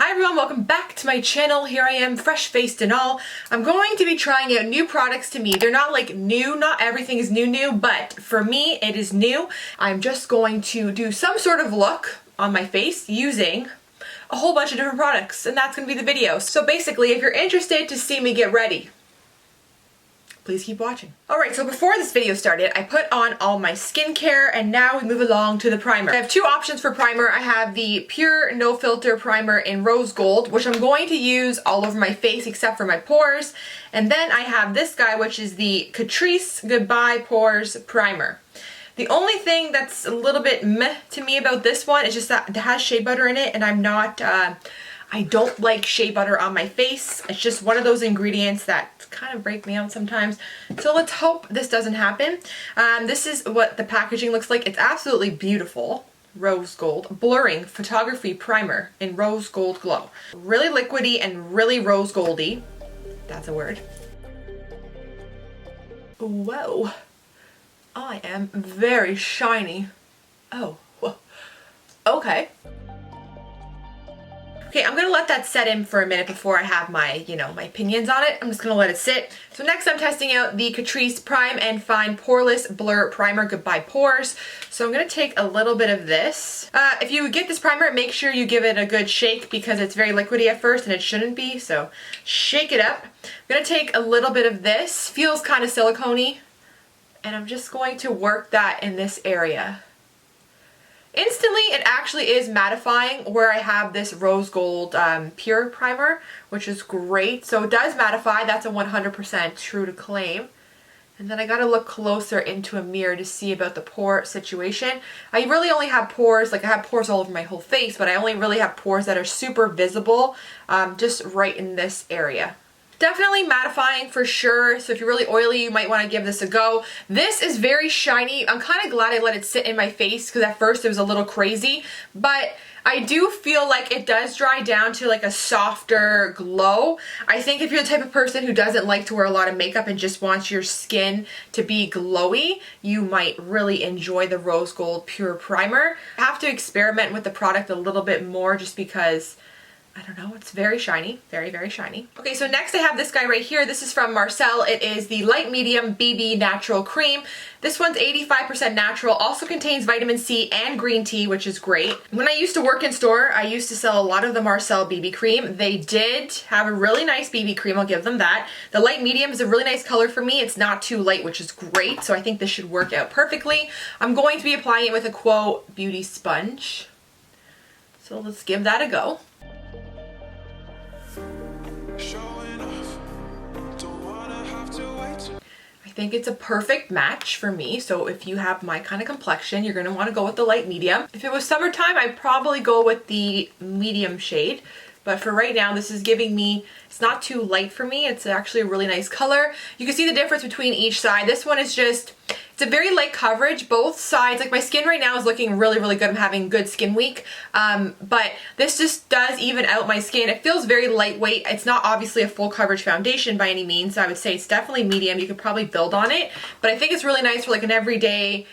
Hi everyone, welcome back to my channel. Here I am, fresh-faced and all. I'm going to be trying out new products to me. They're not like new, not everything is new, but for me it is new. I'm just going to do some sort of look on my face using a whole bunch of different products, and that's going to be the video. So basically, if you're interested to see me get ready, please keep watching. Alright, so before this video started, I put on all my skincare and now we move along to the primer. I have two options for primer. I have the Pure No Filter Primer in Rose Gold, which I'm going to use all over my face except for my pores. And then I have this guy, which is the Catrice Goodbye Pores Primer. The only thing that's a little bit meh to me about this one is just that it has shea butter in it, and I'm not, I don't like shea butter on my face. It's just one of those ingredients that kind of break me out sometimes. So let's hope this doesn't happen. This is what the packaging looks like. It's absolutely beautiful. Rose Gold Blurring Photography Primer in Rose Gold Glow. Really liquidy and really rose goldy. That's a word. Whoa. I am very shiny. Oh, okay. Okay, I'm gonna let that set in for a minute before I have my, my opinions on it. I'm just gonna let it sit. So next I'm testing out the Catrice Prime and Fine Poreless Blur Primer Goodbye Pores. So I'm gonna take a little bit of this. If you get this primer, make sure you give it a good shake because it's very liquidy at first and it shouldn't be, so shake it up. I'm gonna take a little bit of this. Feels kind of silicone-y. And I'm just going to work that in this area. Instantly, it actually is mattifying where I have this Rose Gold Pure Primer, which is great. So it does mattify. That's a 100% true to claim. And then I gotta look closer into a mirror to see about the pore situation. I really only have pores, like I have pores all over my whole face, but I only really have pores that are super visible, just right in this area. Definitely mattifying for sure, so if you're really oily, you might want to give this a go. This is very shiny. I'm kind of glad I let it sit in my face because at first it was a little crazy, but I do feel like it does dry down to like a softer glow. I think if you're the type of person who doesn't like to wear a lot of makeup and just wants your skin to be glowy, you might really enjoy the Rose Gold Pure Primer. I have to experiment with the product a little bit more just because I don't know, it's very shiny, very, very shiny. Okay, so next I have this guy right here. This is from Marcelle. It is the Light Medium BB Natural Cream. This one's 85% natural, also contains vitamin C and green tea, which is great. When I used to work in store, I used to sell a lot of the Marcelle BB cream. They did have a really nice BB cream, I'll give them that. The Light Medium is a really nice color for me. It's not too light, which is great, so I think this should work out perfectly. I'm going to be applying it with a Quo Beauty Sponge. So let's give that a go. I think it's a perfect match for me, so if you have my kind of complexion, you're going to want to go with the light medium. If it was summertime, I'd probably go with the medium shade, but for right now, this is giving me, it's not too light for me. It's actually a really nice color. You can see the difference between each side. This one is just, it's a very light coverage, both sides. Like my skin right now is looking really, really good. I'm having good skin week, but this just does even out my skin. It feels very lightweight. It's not obviously a full coverage foundation by any means, so I would say it's definitely medium. You could probably build on it, but I think it's really nice for like an everyday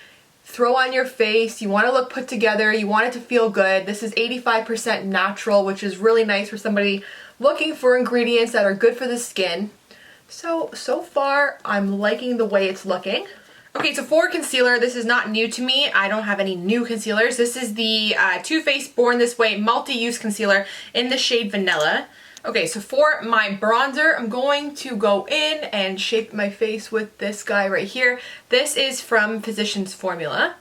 throw on your face. You want to look put together. You want it to feel good. This is 85% natural, which is really nice for somebody looking for ingredients that are good for the skin. So far, I'm liking the way it's looking. Okay, so for concealer, this is not new to me. I don't have any new concealers. This is the Too Faced Born This Way Multi-Use Concealer in the shade Vanilla. Okay, so for my bronzer, I'm going to go in and shape my face with this guy right here. This is from Physicians Formula.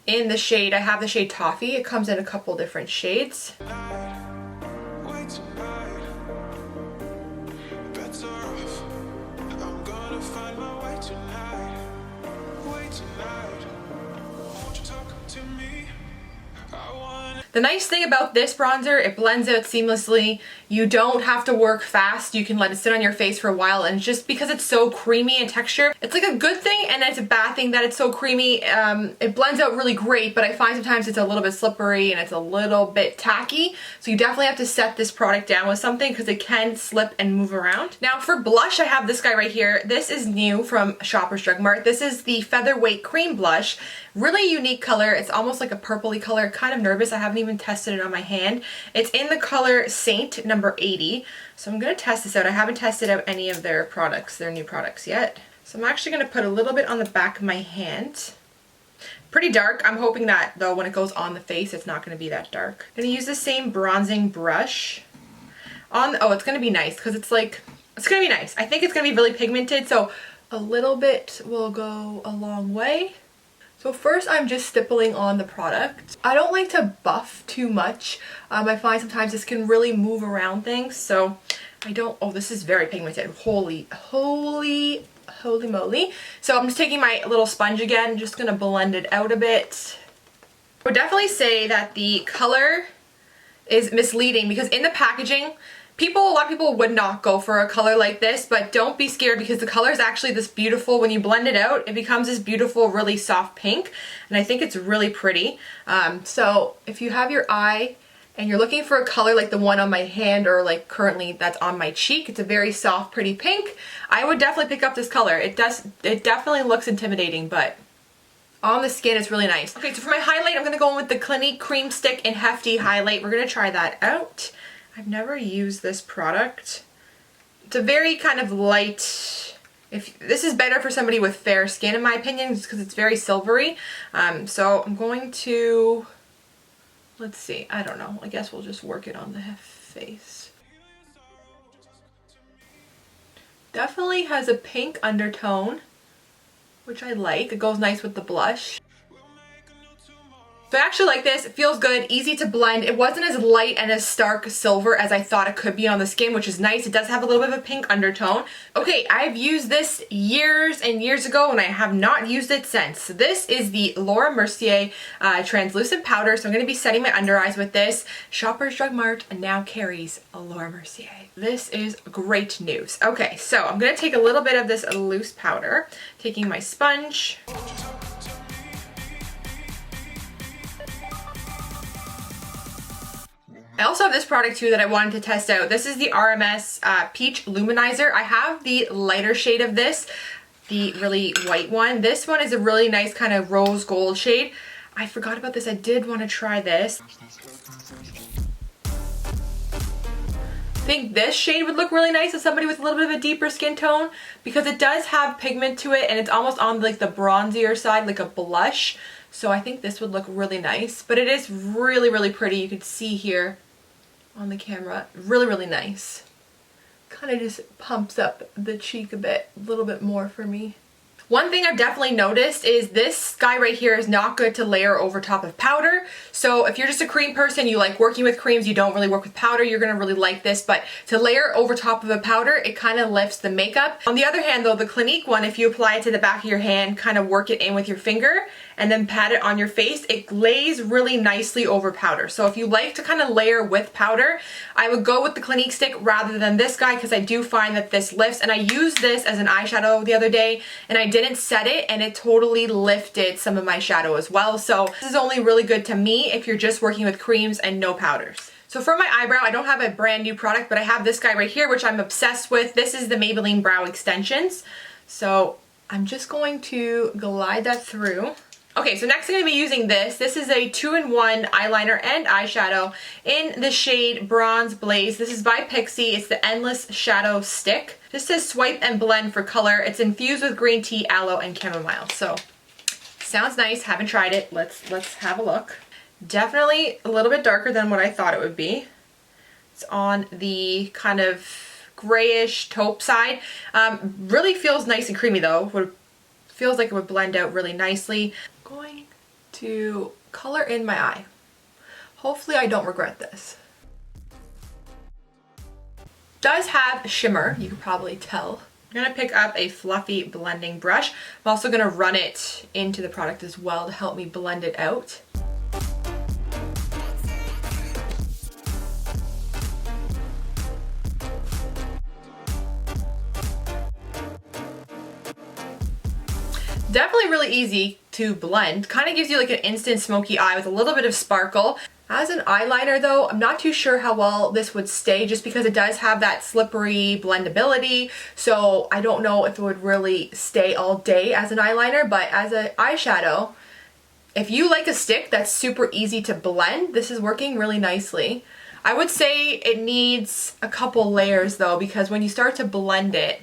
In the shade, I have the shade Toffee. It comes in a couple different shades. The nice thing about this bronzer, it blends out seamlessly. You don't have to work fast. You can let it sit on your face for a while, and just because it's so creamy in texture, it's like a good thing and it's a bad thing that it's so creamy. It blends out really great, but I find sometimes it's a little bit slippery and it's a little bit tacky. So you definitely have to set this product down with something because it can slip and move around. Now for blush, I have this guy right here. This is new from Shoppers Drug Mart. This is the Featherweight Cream Blush. Really unique color. It's almost like a purpley color. Kind of nervous. I haven't even tested it on my hand. It's in the color Saint number 80. So I'm going to test this out. I haven't tested out any of their products, their new products yet. So I'm actually going to put a little bit on the back of my hand. Pretty dark. I'm hoping that though when it goes on the face it's not going to be that dark. I'm going to use the same bronzing brush on, oh, it's going to be nice because it's like, it's going to be nice. I think it's going to be really pigmented, so a little bit will go a long way. So first I'm just stippling on the product. I don't like to buff too much. I find sometimes this can really move around things, so I don't, oh, this is very pigmented. Holy moly. So I'm just taking my little sponge again, just gonna blend it out a bit. I would definitely say that the color is misleading because in the packaging, a lot of people would not go for a color like this, but don't be scared because the color is actually this beautiful. When you blend it out, it becomes this beautiful, really soft pink, and I think it's really pretty. So if you have your eye and you're looking for a color like the one on my hand or like currently that's on my cheek, it's a very soft, pretty pink, I would definitely pick up this color. It definitely looks intimidating, but on the skin it's really nice. Okay, so for my highlight, I'm gonna go in with the Clinique Cream Stick in Hefty Highlight. We're gonna try that out. I've never used this product. It's a very kind of light, this is better for somebody with fair skin in my opinion, just because it's very silvery. So I'm going to, let's see, I don't know. I guess we'll just work it on the face. Definitely has a pink undertone, which I like. It goes nice with the blush. So I actually like this. It feels good, easy to blend. It wasn't as light and as stark silver as I thought it could be on the skin, which is nice. It does have a little bit of a pink undertone. Okay, I've used this years and years ago and I have not used it since. So this is the Laura Mercier translucent powder. So I'm going to be setting my under eyes with this. Shoppers Drug Mart now carries a Laura Mercier. This is great news. Okay, so I'm going to take a little bit of this loose powder, taking my sponge. I also have this product too that I wanted to test out. This is the RMS Peach Luminizer. I have the lighter shade of this, the really white one. This one is a really nice kind of rose gold shade. I forgot about this. I did want to try this. I think this shade would look really nice as somebody with a little bit of a deeper skin tone because it does have pigment to it and it's almost on like the bronzier side, like a blush. So I think this would look really nice, but it is really, really pretty. You can see here on the camera, really nice. Kind of just pumps up the cheek a little bit more for me. One thing I've definitely noticed is this guy right here is not good to layer over top of powder. So if you're just a cream person, you like working with creams, you don't really work with powder, you're gonna really like this. But to layer over top of a powder, it kind of lifts the makeup. On the other hand though, the Clinique one, if you apply it to the back of your hand, kind of work it in with your finger and then pat it on your face, it lays really nicely over powder. So if you like to kind of layer with powder, I would go with the Clinique stick rather than this guy because I do find that this lifts. And I used this as an eyeshadow the other day and I didn't set it and it totally lifted some of my shadow as well. So this is only really good to me if you're just working with creams and no powders. So for my eyebrow, I don't have a brand new product, but I have this guy right here, which I'm obsessed with. This is the Maybelline Brow Extensions. So I'm just going to glide that through. Okay, so next I'm going to be using this. This is a 2-in-1 eyeliner and eyeshadow in the shade Bronze Blaze. This is by Pixi. It's the Endless Shadow Stick. This says swipe and blend for color. It's infused with green tea, aloe, and chamomile. So, sounds nice. Haven't tried it. Let's have a look. Definitely a little bit darker than what I thought it would be. It's on the kind of grayish taupe side. Really feels nice and creamy though. Feels like it would blend out really nicely. I'm going to color in my eye. Hopefully I don't regret this. Does have shimmer, you can probably tell. I'm gonna pick up a fluffy blending brush. I'm also gonna run it into the product as well to help me blend it out. Definitely really easy to blend. Kind of gives you like an instant smoky eye with a little bit of sparkle. As an eyeliner though, I'm not too sure how well this would stay just because it does have that slippery blendability. So I don't know if it would really stay all day as an eyeliner, but as an eyeshadow, If you like a stick that's super easy to blend, this is working really nicely. I would say it needs a couple layers though, because when you start to blend it,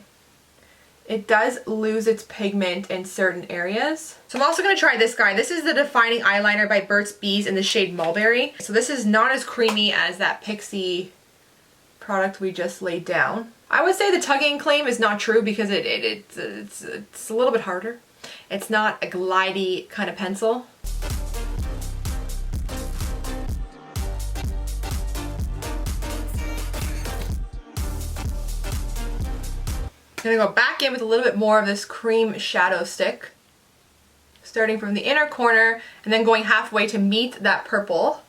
it does lose its pigment in certain areas. So I'm also going to try this guy. This is the Defining Eyeliner by Burts Bees in the shade Mulberry. So this is not as creamy as that Pixi product we just laid down. I would say the tugging claim is not true because it's a little bit harder. It's not a glidey kind of pencil. I'm gonna go back in with a little bit more of this cream shadow stick, starting from the inner corner and then going halfway to meet that purple.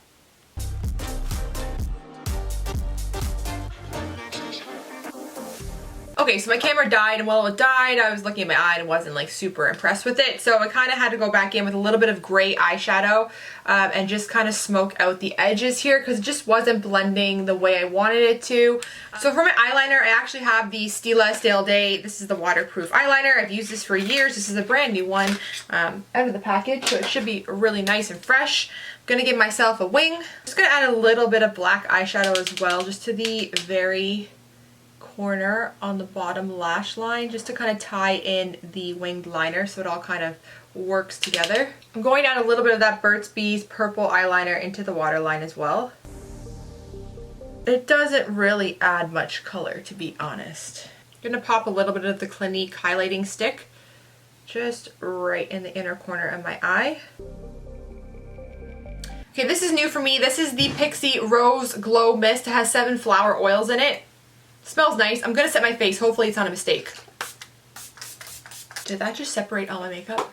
Okay, so my camera died, and while it died, I was looking at my eye and wasn't like super impressed with it. So I kind of had to go back in with a little bit of gray eyeshadow and just kind of smoke out the edges here because it just wasn't blending the way I wanted it to. So for my eyeliner, I actually have the Stila Stale Day. This is the waterproof eyeliner. I've used this for years. This is a brand new one out of the package, so it should be really nice and fresh. I'm gonna give myself a wing. I'm just gonna add a little bit of black eyeshadow as well, just to the very corner on the bottom lash line, just to kind of tie in the winged liner so it all kind of works together. I'm going down a little bit of that Burt's Bees purple eyeliner into the waterline as well. It doesn't really add much color, to be honest. I'm gonna pop a little bit of the Clinique highlighting stick just right in the inner corner of my eye. Okay, this is new for me. This is the Pixi Rose Glow Mist. It has 7 flower oils in it. Smells nice. I'm gonna set my face. Hopefully it's not a mistake. Did that just separate all my makeup?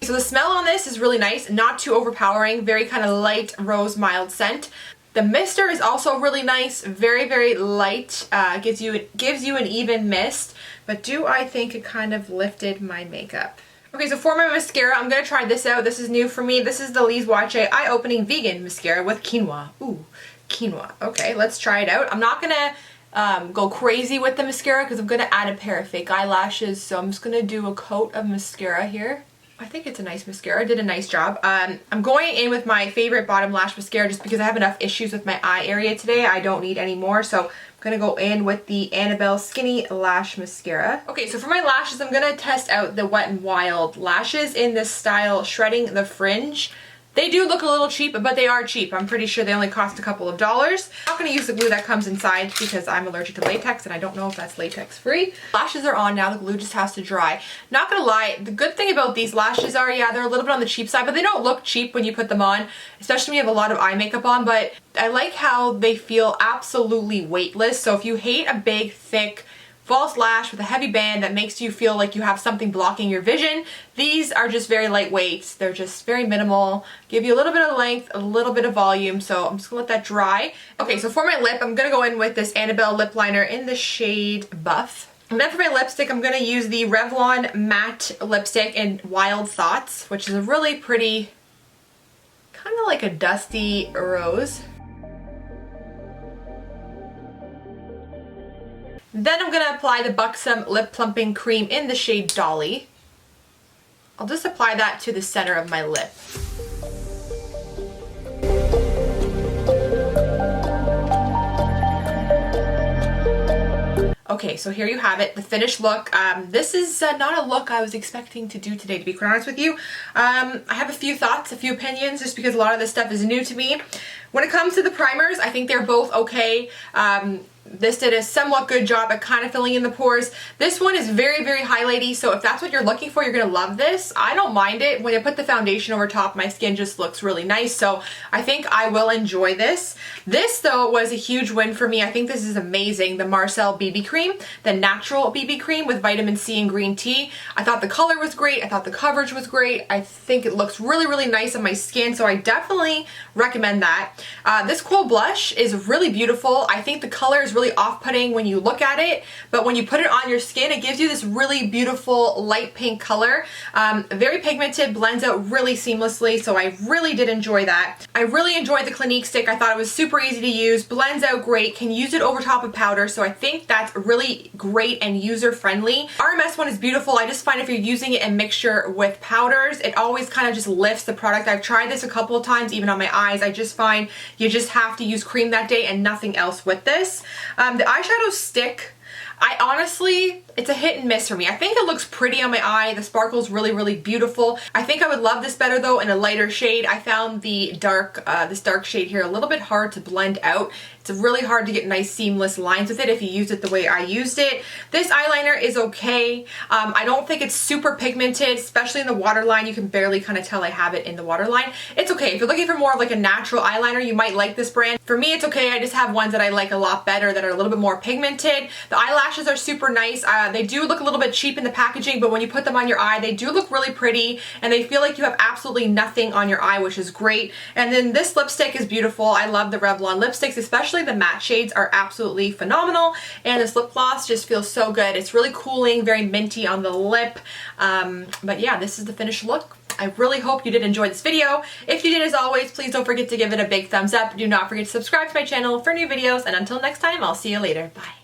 So the smell on this is really nice, not too overpowering, very kind of light rose mild scent. The mister is also really nice, very, very light, gives you an even mist, but do I think it kind of lifted my makeup. Okay, so for my mascara, I'm gonna try this out. This is new for me. This is the Lise Watier Eye Opening Vegan Mascara with quinoa. Ooh. Quinoa. Okay, let's try it out. I'm not gonna go crazy with the mascara because I'm gonna add a pair of fake eyelashes, so I'm just gonna do a coat of mascara here. I think it's a nice mascara. I did a nice job. I'm going in with my favorite bottom lash mascara just because I have enough issues with my eye area today. I don't need any more, so I'm gonna go in with the Annabelle Skinny Lash Mascara. Okay, so for my lashes, I'm gonna test out the Wet n Wild lashes in this style, Shredding the Fringe. They do look a little cheap, but they are cheap. I'm pretty sure they only cost a couple of dollars. I'm not going to use the glue that comes inside because I'm allergic to latex and I don't know if that's latex free. Lashes are on now, the glue just has to dry. Not gonna lie, the good thing about these lashes are, yeah, they're a little bit on the cheap side, but they don't look cheap when you put them on, especially when you have a lot of eye makeup on, but I like how they feel absolutely weightless. So if you hate a big, thick, false lash with a heavy band that makes you feel like you have something blocking your vision, these are just very lightweight. They're just very minimal, give you a little bit of length, a little bit of volume, so I'm just gonna let that dry. Okay, so for my lip, I'm gonna go in with this Annabelle lip liner in the shade Buff. And then for my lipstick, I'm gonna use the Revlon matte lipstick in Wild Thoughts, which is a really pretty, kind of like a dusty rose. Then I'm going to apply the Buxom Lip Plumping Cream in the shade Dolly. I'll just apply that to the center of my lip. Okay, so here you have it, the finished look. This is not a look I was expecting to do today, to be quite honest with you. I have a few thoughts, a few opinions, just because a lot of this stuff is new to me. When it comes to the primers, I think they're both okay. This did a somewhat good job at kind of filling in the pores. This one is very, very highlighty, so if that's what you're looking for, you're gonna love this. I don't mind it. When I put the foundation over top, my skin just looks really nice, so I think I will enjoy this. This, though, was a huge win for me. I think this is amazing. The Marcelle BB cream, the natural BB cream with vitamin C and green tea. I thought the color was great. I thought the coverage was great. I think it looks really, really nice on my skin, so I definitely recommend that. This Kohl blush is really beautiful. I think the color is really off-putting when you look at it, but when you put it on your skin, it gives you this really beautiful light pink color. Very pigmented, blends out really seamlessly, so I really did enjoy that. I really enjoyed the Clinique stick. I thought it was super easy to use, blends out great, can use it over top of powder, so I think that's really great and user-friendly. RMS one is beautiful. I just find if you're using it in mixture with powders, it always kind of just lifts the product. I've tried this a couple of times, even on my eyes. I just find you just have to use cream that day and nothing else with this. The eyeshadow stick, I honestly, it's a hit and miss for me. I think it looks pretty on my eye. The sparkle's really, really beautiful. I think I would love this better though in a lighter shade. I found the dark, this dark shade here a little bit hard to blend out. It's really hard to get nice seamless lines with it if you use it the way I used it. This eyeliner is okay. I don't think it's super pigmented, especially in the waterline. You can barely kind of tell I have it in the waterline. It's okay. If you're looking for more of like a natural eyeliner, you might like this brand. For me, it's okay. I just have ones that I like a lot better that are a little bit more pigmented. The eyelashes are super nice. They do look a little bit cheap in the packaging, but when you put them on your eye, they do look really pretty and they feel like you have absolutely nothing on your eye, which is great. And then this lipstick is beautiful. I love the Revlon lipsticks, especially the matte shades are absolutely phenomenal. And this lip gloss just feels so good. It's really cooling, very minty on the lip. But yeah, this is the finished look. I really hope you did enjoy this video. If you did, as always, please don't forget to give it a big thumbs up. Do not forget to subscribe to my channel for new videos. And until next time, I'll see you later. Bye.